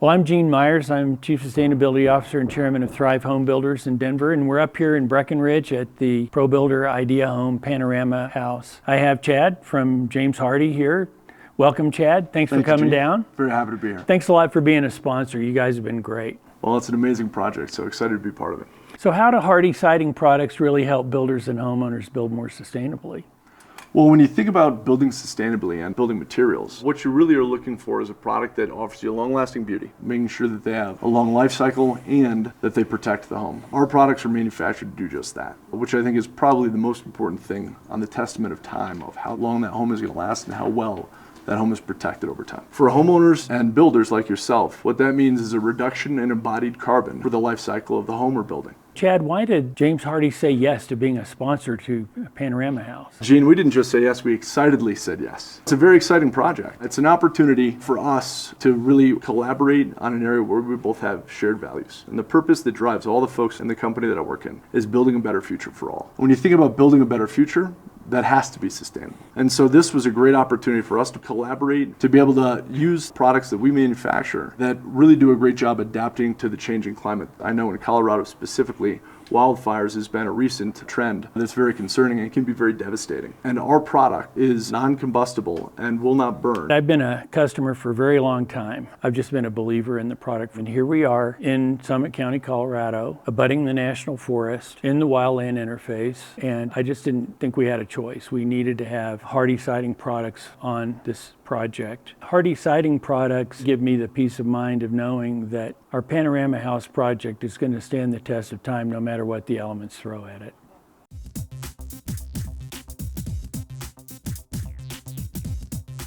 Well, I'm Gene Myers. I'm Chief Sustainability Officer and Chairman of Thrive Home Builders in Denver, and we're up here in Breckenridge at the Pro Builder Idea Home Panorama House. I have Chad from James Hardie here. Welcome, Chad. Thanks for coming down. Very happy to be here. Thanks a lot for being a sponsor. You guys have been great. Well, it's an amazing project, so excited to be part of it. So how do Hardie siding products really help builders and homeowners build more sustainably? Well, when you think about building sustainably and building materials, what you really are looking for is a product that offers you long-lasting beauty, making sure that they have a long life cycle and that they protect the home. Our products are manufactured to do just that, which I think is probably the most important thing on the testament of time of how long that home is going to last and how well that home is protected over time. For homeowners and builders like yourself, what that means is a reduction in embodied carbon for the life cycle of the home or building. Chad, why did James Hardie say yes to being a sponsor to Panorama House? Gene, we didn't just say yes, we excitedly said yes. It's a very exciting project. It's an opportunity for us to really collaborate on an area where we both have shared values. And the purpose that drives all the folks in the company that I work in is building a better future for all. When you think about building a better future, that has to be sustainable. And so this was a great opportunity for us to collaborate, to be able to use products that we manufacture that really do a great job adapting to the changing climate. I know in Colorado specifically, wildfires has been a recent trend that's very concerning and can be very devastating. And our product is non-combustible and will not burn. I've been a customer for a very long time. I've just been a believer in the product. And here we are in Summit County, Colorado, abutting the National Forest in the wildland interface. And I just didn't think we had a choice. We needed to have Hardie siding products on this project. Hardie siding products give me the peace of mind of knowing that our Panorama House project is going to stand the test of time no matter what the elements throw at it.